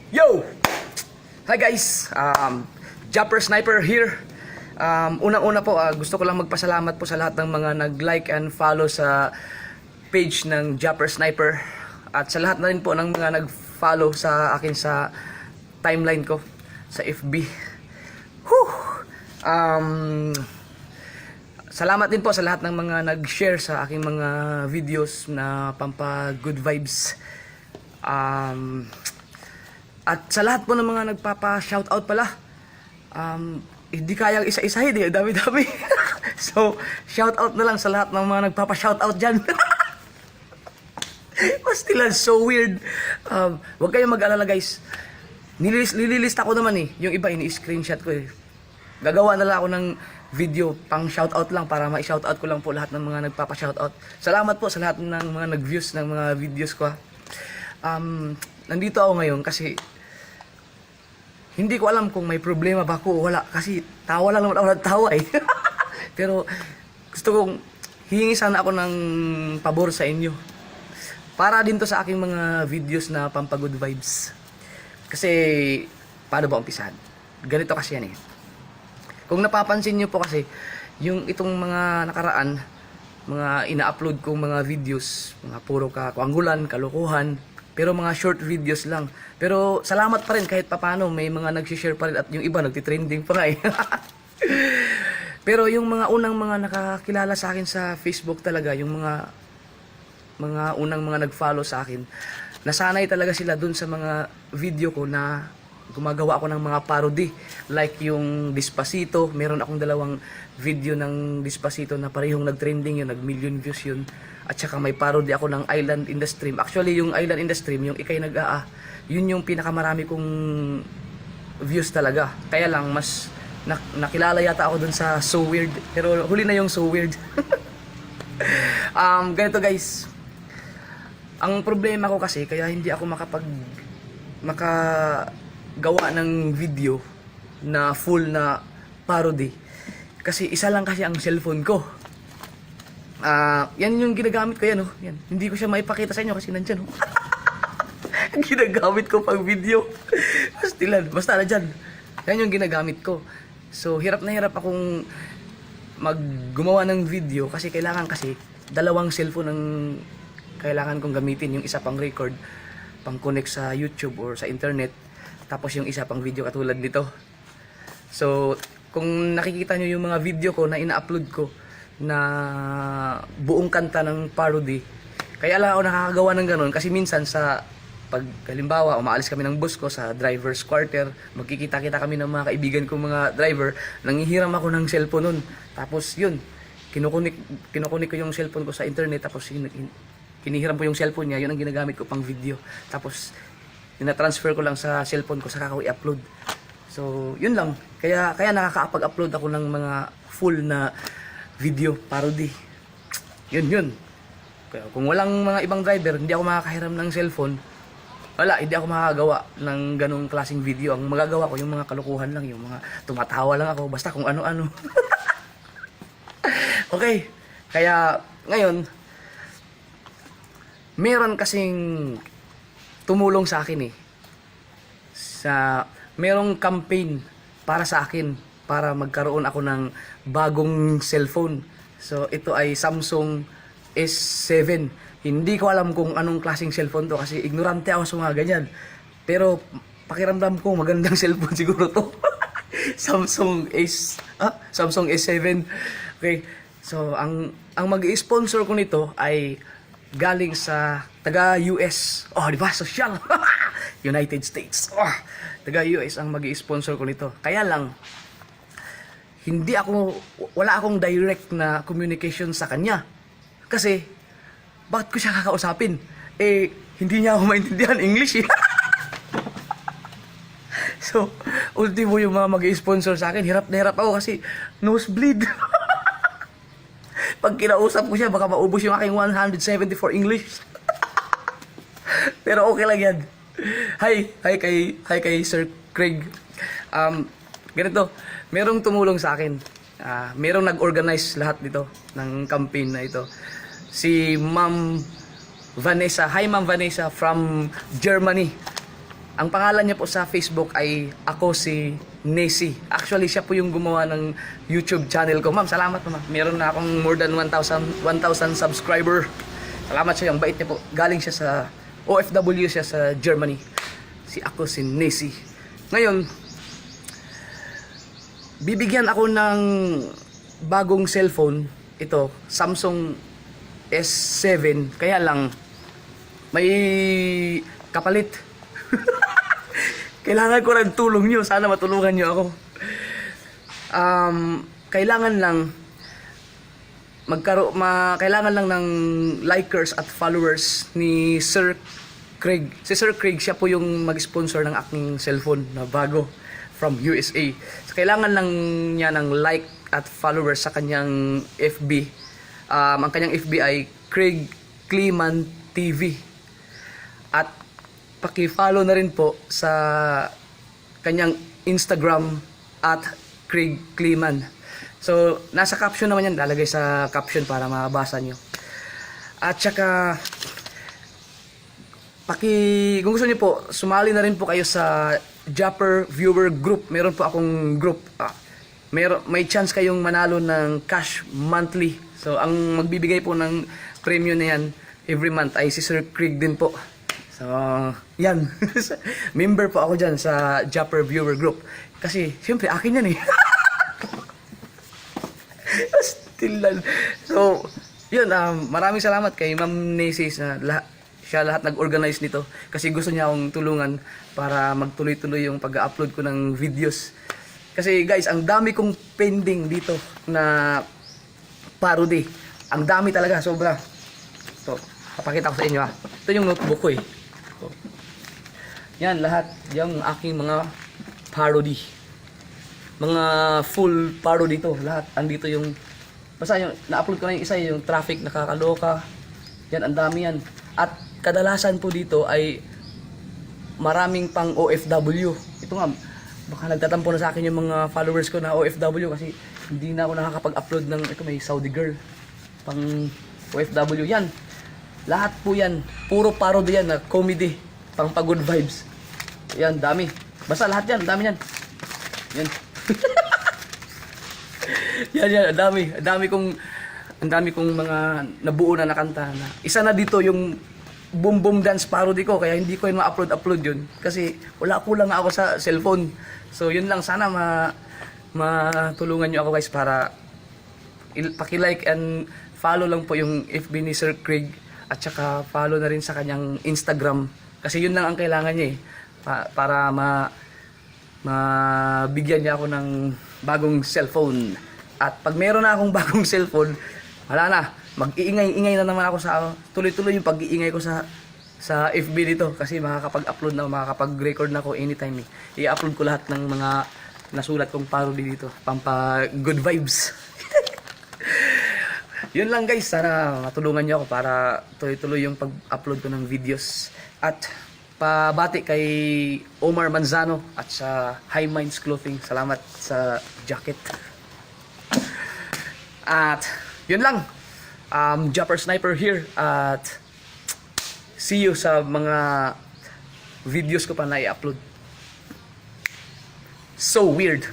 Yo! Hi guys! Jumper Sniper here. Unang-una po, gusto ko lang magpasalamat po sa lahat ng mga nag-like and follow sa page ng Jumper Sniper. At sa lahat na rin po ng mga nag-follow sa akin sa timeline ko sa FB. Whew! Salamat din po sa lahat ng mga nag-share sa aking mga videos na pampa good vibes. At sa lahat po ng mga nagpapa-shoutout pala, hindi kayang isa-isahin eh, dami-dami. So, shoutout na lang sa lahat ng mga nagpapa-shoutout dyan. Pastilan, so weird. Huwag kayong mag-alala guys. Nililista ko naman eh. Yung iba ini-screenshot ko eh. Gagawa na lang ako ng video pang shoutout lang para ma-shoutout ko lang po lahat ng mga nagpapa-shoutout. Salamat po sa lahat ng mga nag-views ng mga videos ko. Nandito ako ngayon kasi hindi ko alam kung may problema ba ako o wala kasi tawa lang naman ako nagtawa eh. Pero gusto kong hihingi sana ako ng pabor sa inyo. Para din to sa aking mga videos na pampagood vibes. Kasi paano ba umpisahan? Ganito kasi yan eh. Kung napapansin nyo po kasi, yung itong mga nakaraan, mga ina-upload kong mga videos, mga puro kakuanggulan, kalukuhan, pero mga short videos lang. Pero salamat pa rin kahit papano, may mga nag-share pa rin at yung iba nagtitrending pa nga eh. Pero yung mga unang mga nakakilala sa akin sa Facebook talaga, yung mga unang mga nag-follow sa akin, nasanay talaga sila dun sa mga video ko na gumagawa ako ng mga parody. Like yung Despacito, meron akong dalawang video ng Despacito na parehong nag-trending yun, nag-million views yun. At saka may parody ako ng Island in the Stream. Actually, yung Island in the Stream, yung Ikay Nag-aa, yun yung pinakamarami kong views talaga. Kaya lang, mas nakilala yata ako dun sa So Weird. Pero huli na yung So Weird. Ganito guys. Ang problema ko kasi, kaya hindi ako makagawa ng video na full na parody. Kasi isa lang kasi ang cellphone ko. Yan yung ginagamit ko yan, oh. Yan. Hindi ko siya maipakita sa inyo kasi nandyan, oh. Ginagamit ko pang video. Basta na dyan. Yan yung ginagamit ko. So, hirap na hirap akong gumawa ng video kasi kailangan kasi dalawang cellphone ang kailangan kong gamitin. Yung isa pang record, pang connect sa YouTube or sa internet. Tapos yung isa pang video katulad nito. So, kung nakikita nyo yung mga video ko na ina-upload ko na buong kanta ng parody, kaya lang ako nakakagawa ng ganun kasi minsan sa pag halimbawa umaalis kami ng bus ko sa driver's quarter, magkikita-kita kami ng mga kaibigan kong mga driver, nanghihiram ako ng cellphone nun. Tapos yun, kinukunik ko yung cellphone ko sa internet, tapos hinihiram ko yung cellphone niya, yun ang ginagamit ko pang video. Tapos ina-transfer ko lang sa cellphone ko saka ko i-upload. So, yun lang. Kaya nakaka-upload ako ng mga full na video parody. Yun. Kaya kung walang mga ibang driver, hindi ako makakahiram ng cellphone. Wala, hindi ako makakagawa ng ganong klaseng video. Ang magagawa ko yung mga kalukuhan lang, yung mga tumatawa lang ako, basta kung ano-ano. Okay. Kaya ngayon, meron kasing tumulong sa akin eh. Merong campaign para sa akin para magkaroon ako ng bagong cellphone. So ito ay Samsung S7. Hindi ko alam kung anong klaseng cellphone to kasi ignorante ako sa mga ganyan. Pero pakiramdam ko magandang cellphone siguro to. Samsung S7. Okay. So ang mag-i-sponsor ko nito ay galing sa taga-US. Oh, di ba? Social. United States. Oh, taga-US ang mag-i-sponsor ko nito. Kaya lang, wala akong direct na communication sa kanya. Kasi, bakit ko siya kakausapin? Hindi niya ako maintindihan English eh. So, ultimo yung mga mag-i-sponsor sa akin, hirap na hirap ako kasi nosebleed. Pag kinausap ko siya, baka maubos yung aking 174 English. Pero okay lang yan. Hi kay Sir Craig. Ganito, merong tumulong sa akin. Merong nag-organize lahat dito ng campaign na ito. Si Ma'am Vanessa. Hi Ma'am Vanessa from Germany. Ang pangalan niya po sa Facebook ay Ako Si Nesi. Actually, siya po yung gumawa ng YouTube channel ko. Ma'am, salamat po, ma'am. Meron na akong more than 1,000 subscriber. Salamat siya, yung bait niya po. Galing siya sa OFW siya sa Germany. Si Ako Si Nesi. Ngayon, bibigyan ako ng bagong cellphone. Ito, Samsung S7. Kaya lang, may kapalit. Kailangan ko rin tulong nyo. Sana matulungan nyo ako. Kailangan lang kailangan lang ng likers at followers ni Sir Craig. Si Sir Craig, siya po yung mag-sponsor ng aking cellphone na bago from USA. So, kailangan lang niya ng like at followers sa kanyang FB. Ang kanyang FB ay Craig Kleeman TV. At paki-follow na rin po sa kanyang Instagram at Craig Kleeman. So, nasa caption naman yan. Lalagay sa caption para mabasa nyo. At saka, kung gusto niyo po, sumali na rin po kayo sa Japper Viewer Group. Meron po akong group. May chance kayong manalo ng cash monthly. So, ang magbibigay po ng premium na yan every month ay si Sir Craig din po. So, yan. Member po ako dyan sa Japper Viewer Group. Kasi, siyempre, akin yan eh. Still lang. So, yun. Maraming salamat kay Ma'am Nesi na siya lahat nag-organize nito. Kasi gusto niya akong tulungan para magtuloy-tuloy yung pag-upload ko ng videos. Kasi guys, ang dami kong pending dito na parody. Ang dami talaga, sobra. So, papakita ko sa inyo ha. Ito yung notebook ko eh. So, yan lahat, yung aking mga parody. Mga full parody to, lahat. Andito yung, basta yung, na-upload ko na yung isa, yung traffic nakakaloka. Yan, ang dami yan. At kadalasan po dito ay maraming pang OFW. Ito nga, baka nagtatampo na sa akin yung mga followers ko na OFW kasi hindi na ako nakakapag-upload ng, ito may Saudi girl, pang OFW. Yan, lahat po yan, puro parody yan na comedy, pang pag-good vibes. Yan, dami. Basta lahat yan, dami yan. Yan. Yan, ang dami kong mga nabuo na nakanta na. Isa na dito yung Boom Boom Dance parody ko, kaya hindi ko yun ma-upload yun. Kasi kulang ako sa cellphone. So yun lang, sana matulungan nyo ako guys para paki-like and follow lang po yung FB ni Sir Craig. At saka follow na rin sa kanyang Instagram. Kasi yun lang ang kailangan niya eh. Para mabigyan niya ako ng bagong cellphone. At pag meron na akong bagong cellphone, wala na. Mag-iingay na naman ako sa tuloy-tuloy yung pag-iingay ko sa FB dito. Kasi makakapag-upload na, makakapag-record na ako anytime eh. I-upload ko lahat ng mga nasulat kong parody dito. Pampa good vibes. Yun lang guys, sana matulungan niyo ako para tuloy-tuloy yung pag-upload ko ng videos. At pabati kay Omar Manzano at sa High Minds Clothing. Salamat sa jacket. At yun lang. Japper Sniper here. At see you sa mga videos ko pa na i-upload. So weird.